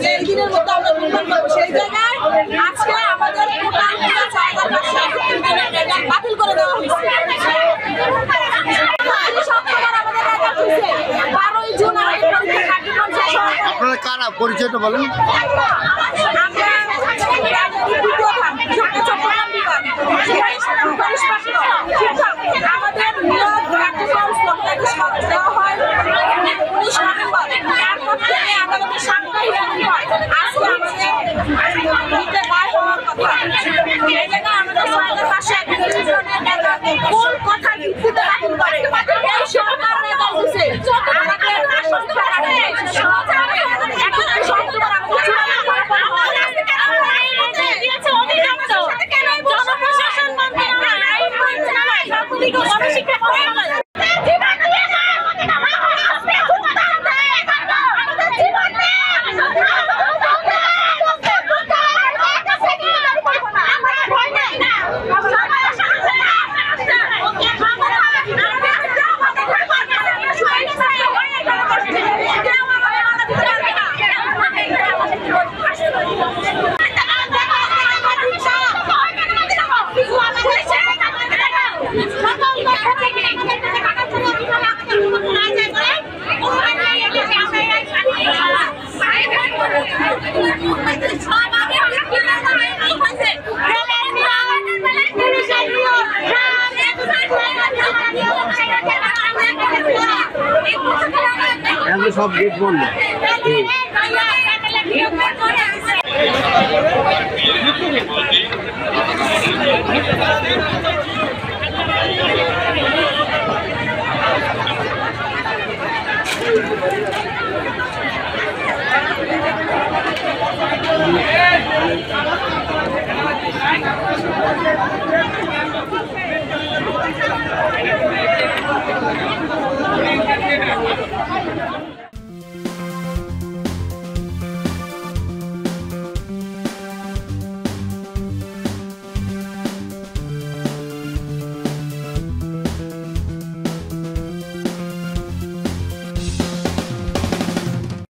যে এই দিনের মধ্যে আমরা উদ্বোধন করবো, সেই জায়গায় আজকে আমাদের বাতিল করে দেওয়া হয়েছে। 12ই জুন আমাদের পরীক্ষা কার্যক্রম শেষ হয়। আপনারা কারা, পরিচয়টা বলুন। আমাদের মূলত কার্যক্রম দেওয়া হয় 19 নভেম্বর। তারপর থেকে আদালতে 7টা হিয়ারিং হয়। আজকে আমাদের রায় হওয়ার কথা। এই জায়গায় আমাদের সরকারের পাশে কোন কথার ভিত্তিতে বাতিল করে এই সরকার নেতা দিচ্ছে। আমাদের আসল কারণে সব গেট বন্ধ।